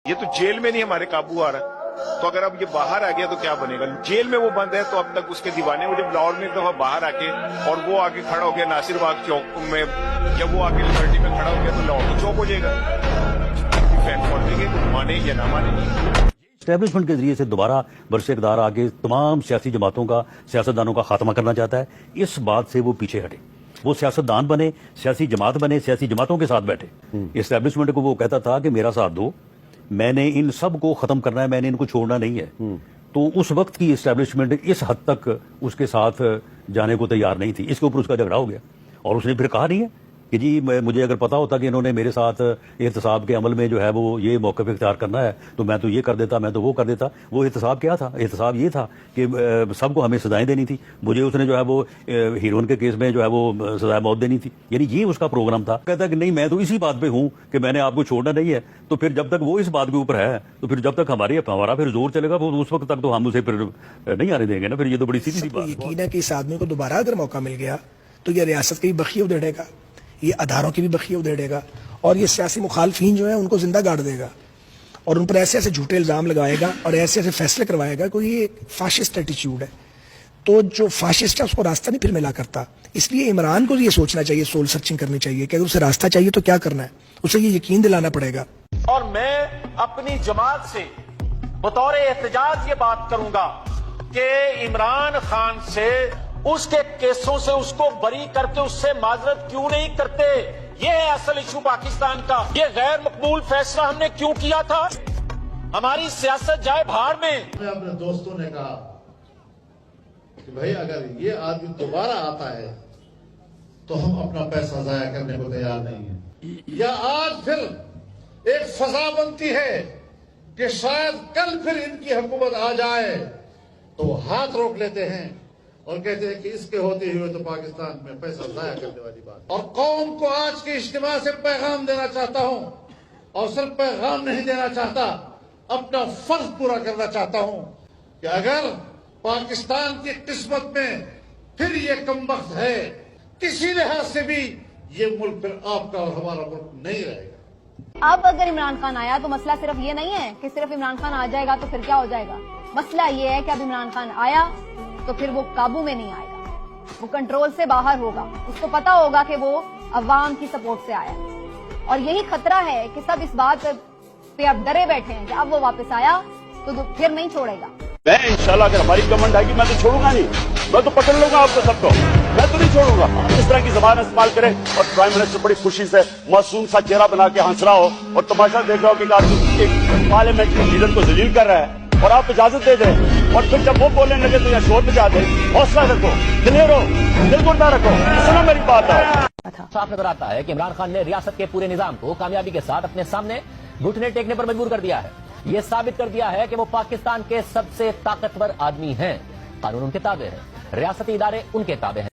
یہ تو جیل میں نہیں ہمارے قابو آ رہا، تو اگر اب یہ باہر آ گیا تو کیا بنے گا؟ جیل میں وہ بند ہے تو اب تک اس کے دیوانے، وہ جب لاہور میں ایک دفعہ باہر آ کے اور وہ آ کے کھڑا ہو گیا ناصر باغ چوک میں، جب وہ آ کے لبرٹی میں کھڑا ہو گیا تو لاہور تو چوک ہو جائے گا، فین فور دیں گے مانے یا نہ مانے۔ اسٹیبلشمنٹ کے ذریعے سے دوبارہ برس اقتدار آگے تمام سیاسی جماعتوں کا، سیاستدانوں کا خاتمہ کرنا چاہتا ہے۔ اس بات سے وہ پیچھے ہٹے، وہ سیاستدان بنے، سیاسی جماعت بنے، سیاسی جماعتوں کے ساتھ بیٹھے۔ اسٹیبلشمنٹ کو وہ کہتا تھا کہ میرا ساتھ دو، میں نے ان سب کو ختم کرنا ہے، میں نے ان کو چھوڑنا نہیں ہے۔ تو اس وقت کی اسٹیبلشمنٹ اس حد تک اس کے ساتھ جانے کو تیار نہیں تھی۔ اس کے اوپر اس کا جھگڑا ہو گیا اور اس نے پھر کہا نہیں ہے کہ جی مجھے اگر پتا ہوتا کہ انہوں نے میرے ساتھ احتساب کے عمل میں جو ہے وہ یہ موقف اختیار کرنا ہے تو میں تو یہ کر دیتا، میں تو وہ کر دیتا۔ وہ احتساب کیا تھا؟ احتساب یہ تھا کہ سب کو ہمیں سزائیں دینی تھی، مجھے اس نے جو ہے وہ ہیرون کے کیس میں جو ہے وہ سزائے موت دینی تھی، یعنی یہ اس کا پروگرام تھا۔ کہتا ہے کہ نہیں میں تو اسی بات پہ ہوں کہ میں نے آپ کو چھوڑنا نہیں ہے، تو پھر جب تک وہ اس بات کے اوپر ہے تو پھر جب تک ہمارا پھر زور چلے گا اس وقت تک تو ہم اسے پھر نہیں آنے دیں گے نا۔ پھر یہ تو بڑی سیدھی سی بات ہے۔ یقین ہے کہ اس آدمی کو دوبارہ اگر موقع مل گیا تو یہ ریاست کی بھی بخیہ ادھیڑے گا، یہ اداروں کی بھی بخیہ ادھیڑے گا، اور یہ سیاسی مخالفین جو ہیں ان کو زندہ گاڑ دے گا اور ان پر ایسے ایسے جھوٹے الزام لگائے گا اور ایسے ایسے فیصلے کروائے گا۔ کوئی یہ فاشسٹ ایٹیچیوڈ ہے، تو جو فاشسٹ ہے اس کو راستہ نہیں پھر ملا کرتا۔ اس لیے عمران کو یہ سوچنا چاہیے، سول سرچنگ کرنی چاہیے کہ اگر اسے راستہ چاہیے تو کیا کرنا ہے، اسے یہ یقین دلانا پڑے گا۔ اور میں اپنی جماعت سے بطور احتجاج یہ بات کروں گا کہ عمران خان سے اس کے کیسوں سے اس کو بری کر کے اس سے معذرت کیوں نہیں کرتے؟ یہ ہے اصل ایشو پاکستان کا۔ یہ غیر مقبول فیصلہ ہم نے کیوں کیا تھا؟ ہماری سیاست جائے بھاڑ میں۔ اپنے دوستوں نے کہا کہ بھائی اگر یہ آدمی دوبارہ آتا ہے تو ہم اپنا پیسہ ضائع کرنے کو تیار نہیں ہیں۔ یا آج پھر ایک فضا بنتی ہے کہ شاید کل پھر ان کی حکومت آ جائے تو وہ ہاتھ روک لیتے ہیں اور کہتے ہیں کہ اس کے ہوتے ہوئے تو پاکستان میں پیسہ ضائع کرنے والی بات۔ اور قوم کو آج کے اجتماع سے پیغام دینا چاہتا ہوں، اور صرف پیغام نہیں دینا چاہتا، اپنا فرض پورا کرنا چاہتا ہوں کہ اگر پاکستان کی قسمت میں پھر یہ کمبخت ہے کسی لحاظ سے بھی، یہ ملک پھر آپ کا اور ہمارا ملک نہیں رہے گا۔ اب اگر عمران خان آیا تو مسئلہ صرف یہ نہیں ہے کہ صرف عمران خان آ جائے گا تو پھر کیا ہو جائے گا۔ مسئلہ یہ ہے کہ اب عمران خان آیا تو پھر وہ قابو میں نہیں آئے گا، وہ کنٹرول سے باہر ہوگا۔ اس کو پتا ہوگا کہ وہ عوام کی سپورٹ سے آیا، اور یہی خطرہ ہے کہ سب اس بات پہ اب ڈرے بیٹھے ہیں کہ اب وہ واپس آیا تو پھر نہیں چھوڑے گا۔ میں انشاءاللہ اگر ہماری گورنمنٹ آئے گی میں تو چھوڑوں گا نہیں، میں تو پکڑ لوں گا آپ کو سب کو، میں تو نہیں چھوڑوں گا۔ اس طرح کی زبان استعمال کرے اور پرائم منسٹر بڑی خوشی سے معصوم سا چہرہ بنا کے ہنس رہا ہو اور تماشا دیکھ رہا ہو کہ آدمی ایک پارلیمنٹ کے لیڈر کو ذلیل کر رہا ہے، اور آپ اجازت دے دیں، اور پھر جب وہ بولنے لگے تو یہ شور مچا دیں۔ حوصلہ رکھو، دلیر ہو، دل گردہ رکھو، سنو میری بات ہے۔ صاف نظر آتا ہے کہ عمران خان نے ریاست کے پورے نظام کو کامیابی کے ساتھ اپنے سامنے گھٹنے ٹیکنے پر مجبور کر دیا ہے۔ یہ ثابت کر دیا ہے کہ وہ پاکستان کے سب سے طاقتور آدمی ہیں۔ قانون ان کے تابع ہے، ریاستی ادارے ان کے تابع ہیں۔